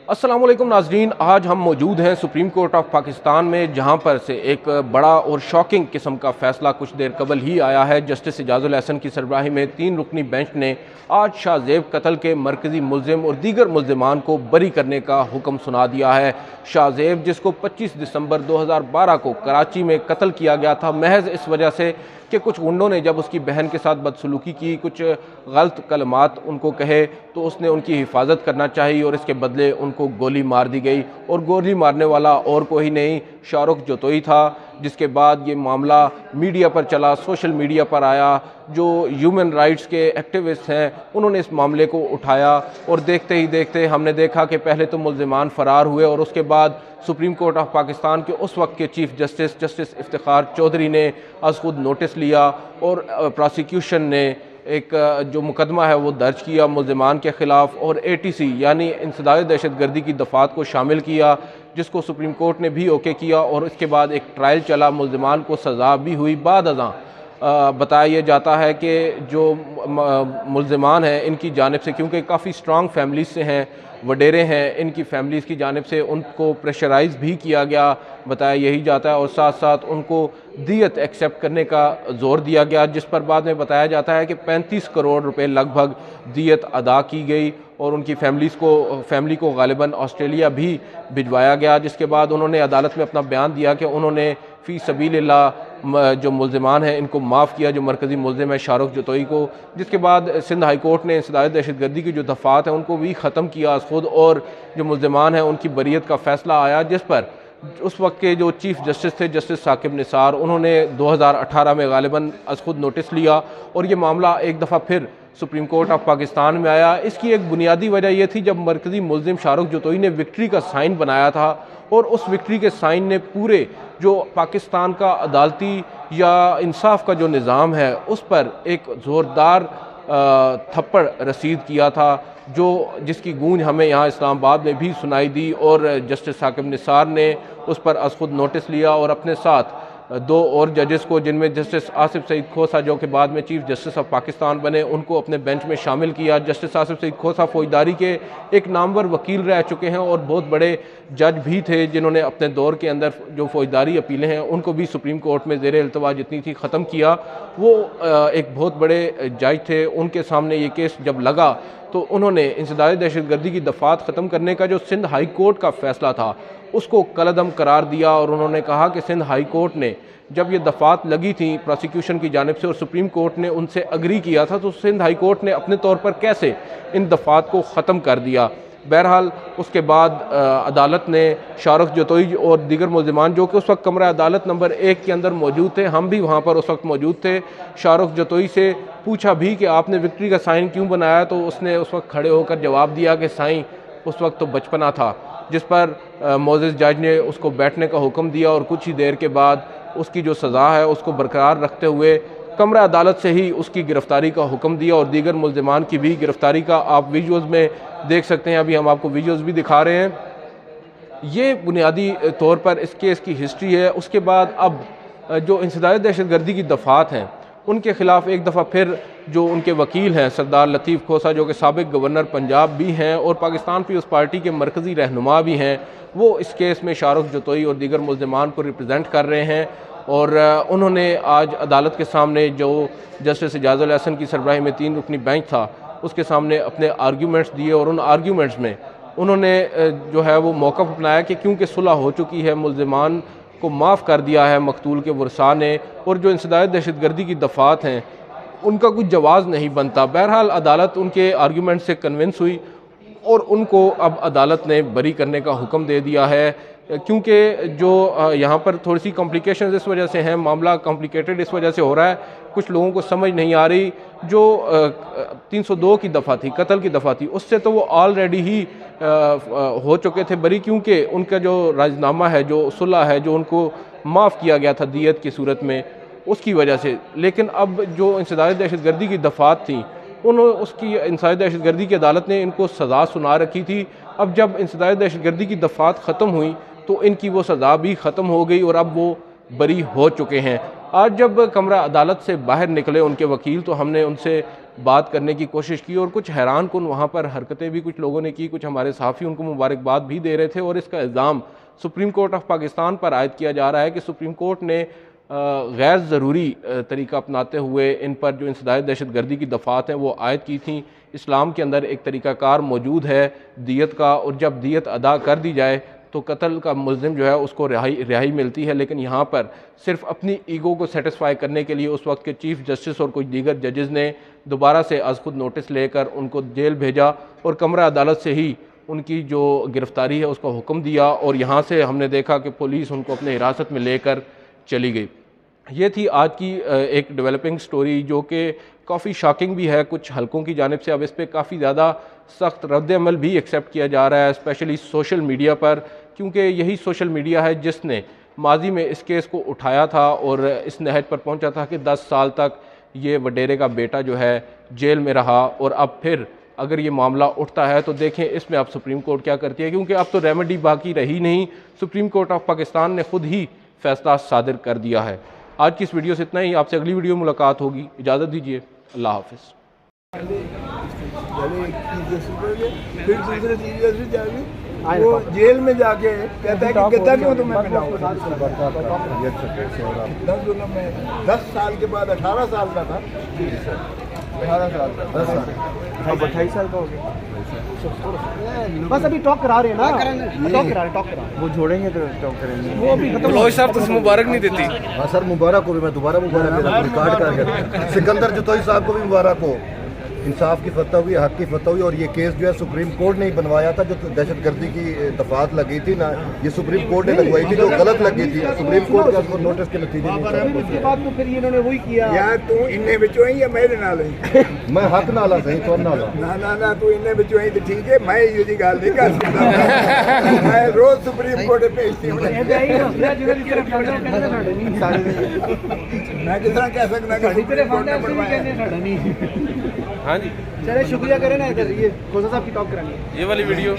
अस्सलाम वालेकुम नाज़रीन, आज हम मौजूद हैं सुप्रीम कोर्ट ऑफ पाकिस्तान में, जहां पर से एक बड़ा और शॉकिंग किस्म का फ़ैसला कुछ देर कबल ही आया है। जस्टिस इजाज़ुल हसन की सरबराही में 3 रुकनी बेंच ने आज शाहज़ेब कत्ल के मरकज़ी मुल्ज़िम और दीगर मुल्ज़िमान को बरी करने का हुक्म सुना दिया है। शाहज़ेब, जिसको 25 दिसंबर 2012 को कराची में कत्ल किया गया था महज इस वजह से कि कुछ गुंडों ने जब उसकी बहन के साथ बदसलूकी की, कुछ गलत कलमात उनको कहे, तो उसने उनकी हिफाजत करना चाहिए और इसके बदले उनको गोली मार दी गई। और गोली मारने वाला और कोई नहीं, शाहरुख जतोई था। जिसके बाद ये मामला मीडिया पर चला, सोशल मीडिया पर आया। जो ह्यूमन राइट्स के एक्टिविस्ट हैं उन्होंने इस मामले को उठाया और देखते ही देखते हमने देखा कि पहले तो मुल्ज़िमान फ़रार हुए और उसके बाद सुप्रीम कोर्ट ऑफ पाकिस्तान के उस वक्त के चीफ जस्टिस इफ्तिखार चौधरी ने आज खुद नोटिस लिया और प्रोसिक्यूशन ने एक जो मुकदमा है वो दर्ज किया मुल्ज़िमान के ख़िलाफ़ और ATC यानी इंसदाद दहशतगर्दी की दफ़ात को शामिल किया, जिसको सुप्रीम कोर्ट ने भी ओके किया। और इसके बाद एक ट्रायल चला, मुल्ज़िमान को सज़ा भी हुई। बाद अज़ां बताया यह जाता है कि जो मुल्ज़िमान हैं इनकी जानिब से, क्योंकि काफ़ी स्ट्रॉन्ग फैमिलीज़ से हैं, वडेरे हैं, इनकी फैमिलीज़ की जानिब से उनको प्रेशराइज़ भी किया गया, बताया यही जाता है। और साथ साथ उनको दियत एक्सेप्ट करने का ज़ोर दिया गया, जिस पर बाद में बताया जाता है कि 35 करोड़ रुपए लगभग दियत अदा की गई और उनकी फैमिली को गालिबन ऑस्ट्रेलिया भी भिजवाया गया। जिसके बाद उन्होंने अदालत में अपना बयान दिया कि उन्होंने फ़ी सबीलिल्लाह जो मुल्ज़िमान हैं इनको माफ़ किया, जो मरकज़ी मुल्ज़िम है शाहरुख जतोई को। जिसके बाद सिंध हाई कोर्ट ने इंसदाद दहशतगर्दी की जो दफ़ात हैं उनको भी ख़त्म किया खुद, और जो मुल्ज़िमान हैं उनकी बरीयत का फ़ैसला आया, जिस पर उस वक्त के जो चीफ जस्टिस थे जस्टिस साकिब निसार, उन्होंने 2018 में गालिबन अज खुद नोटिस लिया और ये मामला एक दफ़ा फिर सुप्रीम कोर्ट ऑफ पाकिस्तान में आया। इसकी एक बुनियादी वजह यह थी, जब मरकज़ी मुल्ज़िम शाहरुख जतोई ने विक्ट्री का साइन बनाया था और उस विक्ट्री के साइन ने पूरे जो पाकिस्तान का अदालती या इंसाफ का जो निज़ाम है उस पर एक ज़ोरदार थप्पड़ रसीद किया था, जिसकी गूंज हमें यहाँ इस्लामाबाद में भी सुनाई दी। और जस्टिस साकिब निसार ने उस पर अज खुद नोटिस लिया और अपने साथ 2 और जजेस को, जिनमें जस्टिस आसिफ सईद खोसा जो कि बाद में चीफ जस्टिस ऑफ पाकिस्तान बने, उनको अपने बेंच में शामिल किया। जस्टिस आसिफ सईद खोसा फौजदारी के एक नामवर वकील रह चुके हैं और बहुत बड़े जज भी थे, जिन्होंने अपने दौर के अंदर जो फौजदारी अपीलें हैं उनको भी सुप्रीम कोर्ट में ज़ेर इल्तवा जितनी थी ख़त्म किया। वो एक बहुत बड़े जज थे। उनके सामने ये केस जब लगा तो उन्होंने इंसदाद दहशतगर्दी की दफ़ात ख़त्म करने का जो सिंध हाई कोर्ट का फ़ैसला था उसको कलअदम करार दिया। और उन्होंने कहा कि सिंध हाई कोर्ट ने जब ये दफ़ात लगी थी प्रोसिक्यूशन की जानिब से और सुप्रीम कोर्ट ने उनसे अग्री किया था, तो सिंध हाई कोर्ट ने अपने तौर पर कैसे इन दफ़ात को ख़त्म कर दिया। बहरहाल उसके बाद अदालत ने शाहरुख जतोई और दीगर मुल्ज़िमान जो कि उस वक्त कमरा अदालत नंबर 1 के अंदर मौजूद थे, हम भी वहाँ पर उस वक्त मौजूद थे, शाहरुख जतोई से पूछा भी कि आपने विक्ट्री का साइन क्यों बनाया, तो उसने उस वक्त खड़े होकर जवाब दिया कि साईं उस वक्त तो बचपना था। जिस पर मोअज़्ज़िज़ जज ने उसको बैठने का हुक्म दिया और कुछ ही देर के बाद उसकी जो सज़ा है उसको बरकरार रखते हुए कमरा अदालत से ही उसकी गिरफ़्तारी का हुक्म दिया और दीगर मुल्ज़िमान की भी गिरफ़्तारी का आप विजुअल्स में देख सकते हैं। अभी हम आपको विजुअल्स भी दिखा रहे हैं। ये बुनियादी तौर पर इस केस की हिस्ट्री है। उसके बाद अब जो इंसदाद दहशतगर्दी की दफ़ात हैं उनके ख़िलाफ़ एक दफ़ा फिर जो उनके वकील हैं सरदार लतीफ़ खोसा, जो कि साबिक़ गवर्नर पंजाब भी हैं और पाकिस्तान पीपल्स पार्टी के मरकज़ी रहनुमा भी हैं, वो इस केस में शाहरुख जतोई और दीगर मुल्ज़िमान को रिप्रजेंट कर रहे हैं। और उन्होंने आज अदालत के सामने, जो जस्टिस इजाज़ुल हसन की सरबराही में 3 रुकनी बेंच था, उसके सामने अपने आर्ग्यूमेंट्स दिए और उन आर्ग्यूमेंट्स में उन्होंने जो है वो मौक़िफ़ अपनाया कि क्योंकि सुलह हो चुकी है, मुल्ज़िमान को माफ़ कर दिया है मकतूल के वरसा ने, और जो इंसदाद दहशतगर्दी की दफ़ात हैं उनका कुछ जवाज़ नहीं बनता। बहरहाल अदालत उनके आर्ग्यूमेंट से कन्विंस हुई और उनको अब अदालत ने बरी करने का हुक्म दे दिया है। क्योंकि जो यहाँ पर थोड़ी सी कॉम्प्लिकेशंस इस वजह से हैं, मामला कॉम्प्लिकेटेड इस वजह से हो रहा है, कुछ लोगों को समझ नहीं आ रही। जो 302 की दफ़ा थी, कत्ल की दफ़ा थी, उससे तो वो ऑलरेडी ही हो चुके थे बरी, क्योंकि उनका जो राज़नामा है, जो सुलह है, जो उनको माफ़ किया गया था दियत की सूरत में, उसकी वजह से। लेकिन अब जो इंसदाद दहशतगर्दी की दफ़ात थी उसकी इंसदाद दहशतगर्दी की अदालत ने इनको सज़ा सुना रखी थी। अब जब इंसदाद दहशतगर्दी की दफ़ात ख़त्म हुई तो इनकी वो सज़ा भी ख़त्म हो गई और अब वो बरी हो चुके हैं। आज जब कमरा अदालत से बाहर निकले उनके वकील, तो हमने उनसे बात करने की कोशिश की और कुछ हैरान कुन वहाँ पर हरकतें भी कुछ लोगों ने की। कुछ हमारे सहाफ़ी उनको मुबारकबाद भी दे रहे थे और इसका इल्ज़ाम सुप्रीम कोर्ट ऑफ पाकिस्तान पर आयद किया जा रहा है कि सुप्रीम कोर्ट ने गैर ज़रूरी तरीका अपनाते हुए इन पर जो इंसदाद दहशत गर्दी की दफ़ात हैं वो आयद की थी। इस्लाम के अंदर एक तरीक़ाकार मौजूद है दियत का, और जब दियत अदा कर दी जाए तो कत्ल का मुल्ज़िम जो है उसको रिहाई मिलती है। लेकिन यहाँ पर सिर्फ अपनी ईगो को सेटिस्फाई करने के लिए उस वक्त के चीफ़ जस्टिस और कुछ दीगर जजेस ने दोबारा से अज़ खुद नोटिस लेकर उनको जेल भेजा और कमरा अदालत से ही उनकी जो गिरफ़्तारी है उसका हुक्म दिया, और यहाँ से हमने देखा कि पुलिस उनको अपने हिरासत में लेकर चली गई। ये थी आज की एक डेवलपिंग स्टोरी जो कि काफ़ी शॉकिंग भी है कुछ हलकों की जानिब से। अब इस पर काफ़ी ज़्यादा सख्त रद्द-ए-अमल भी एक्सेप्ट किया जा रहा है, स्पेशली सोशल मीडिया पर, क्योंकि यही सोशल मीडिया है जिसने माजी में इस केस को उठाया था और इस नहज पर पहुंचा था कि 10 साल तक ये वडेरे का बेटा जो है जेल में रहा। और अब फिर अगर ये मामला उठता है तो देखें इसमें अब सुप्रीम कोर्ट क्या करती है, क्योंकि अब तो रेमेडी बाकी रही नहीं। सुप्रीम कोर्ट ऑफ पाकिस्तान ने खुद ही फैसला सादिर कर दिया है। आज की इस वीडियो से इतना ही। आपसे अगली वीडियो में मुलाकात होगी। इजाज़त दीजिए। अल्लाह हाफ़िज़। वो जेल में जाके कहता है कि कहता क्यों तुम्हें मिलाऊं? 10 साल के बाद 18 साल का था। 18 साल का 10 साल, अब 28 साल का हो गया। बस अभी टॉक करा रहे हैं ना, टॉक करा रहे हैं। वो छोड़ेंगे तो टॉक करेंगे। वो अभी लोई साहब तो मुबारक नहीं देती। हाँ सर, मुबारक को भी मैं दोबारा मुबारक देना रिकॉर्ड कर सिकंदर जतोई साहब को भी मुबारक हो। इंसाफ की फतह हुई, हक की फतह हुई। और ये केस जो है सुप्रीम कोर्ट ने ही बनवाया था। जो दहशत गर्दी की दफात लगी थी ना, ये सुप्रीम कोर्ट ने लगवाई थी जो गलत लगी थी। सुप्रीम कोर्ट का उसको नोटिस के नतीजे में इसके बाद तो फिर इन्होंने वही किया। यार तू इन्ने विचों ही या मेरे नाल ही? मैं हक नाला सही तो नाला ना तू इन्ने विचों ही तो ठीक है। मैं ये गल नहीं कर सकता। मैं रोज सुप्रीम कोर्ट भेजती हूं। मैं किस तरह कह सकता कि सुप्रीम कोर्ट ने बनवाया? हाँ जी, चले शुक्रिया करें ना, इधर ये खोसा साहब की टॉक करानी है ये वाली वीडियो